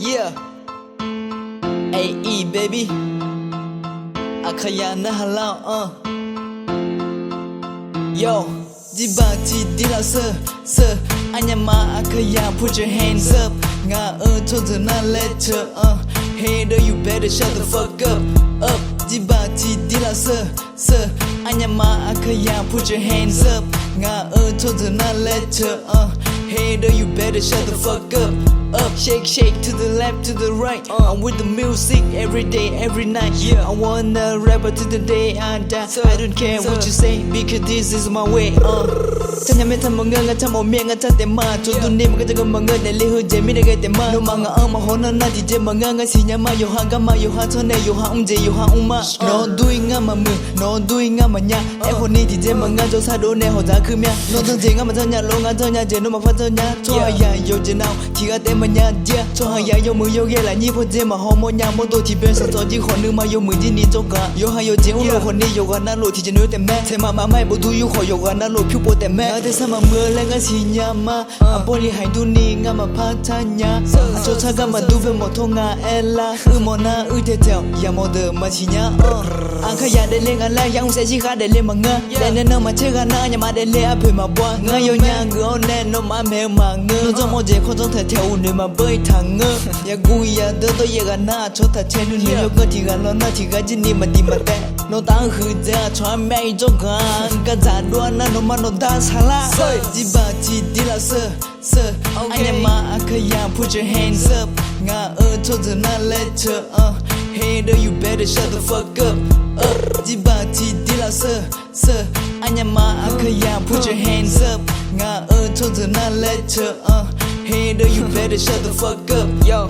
Yeah, AE baby, Akayana halal Yo, Jibati dila sir, Anyama Akaya, put your hands up. Nga told her not letter Hater, you better shut the fuck up. Jibati dila sir, Anyama Akaya, put your hands up. Nga told her not letter Hater, you better shut the fuck up. Shake to the left, to the right. I'm with the music every day, every night. I wanna rap till the day I die. I don't care what you say because this is my way. ฉันยังไม่ทำมาเงินและทำเอาเมียงั้นฉันเต็มมาจนตัวนี้มันก็จะก็มาเงินในเรื่องเจไม่ได้เกิดเต็มมาโนมังอ่ะมาหอนนั่นที่เจมาเงินงั้นสิยังมาอยู่ห่างกันมาอยู่ห่างเท่าไหร่อยู่ห่างเจอยู่ห่างมาโนดุยงั้นมามือโนดุยงั้นมาเนี่ยไอ้คนนี้ที่เจมาเงินจะซาโดนในหัวใจคือเมียโนทั้งเจงั้นมาเท่าเนี่ยลงงั้นเท่าเนี่ยเจโนมาฟัดเท่าเนี่ยช่วยยาโยเจน่าที่ก็เต็มมาเนี่ยเจช่วยยาโยมือโยเกล่ะนี่พอเจมาหอมเนี่ยโมโตที่เป็นสัตว์ที่คนนึงมาโยมือที่นี่จงกะโยห่างโยเจอุ้งโลคนนี้โยกันนั่นโลที่เจนู้แต่แม่เทมาไม่บุตรอยู่ขอโยกันนั่นโลผิวโปแต่แม่แต่สมัยเมื่อแล้วก็สิญามาบริหารดูนี่งามาพัฒนาโจทย์ก็มาดูเป็นหมดทงาเอล่ามอนาเที่ยวอย่าโมเดอมาสิญาอังขยาได้เล่นกันแล้วยังเสียชีขาได้เล่นมาเงาแต่เนื้อมาเชื่อกันนะอย่ามาได้เล่นอภิมาบัวเงาโยนยางเงาแน่นมาเมมาเงาจงโมเจคนจงเที่ยวเนื้อมาเบยทางเงาอย่ากูอย่าเดินตัวอย่ากันนะชดถ้าเช่นนู้นโยก็ที่กันแล้วนะที่กันจีนี่มาดีมาแต่โนตั้งคือเจ้าชวนแม่จงกันก็จะดวนนั่นโนมาโนดันสลาJibati dila sir, Anyama Akaya, put your hands up. Nga told her not letter Hater, you better shut the fuck up. Jibati dila sir, Anyama Akaya, put your hands up. Nga told her not letter Hater, you better shut the fuck up. Yo,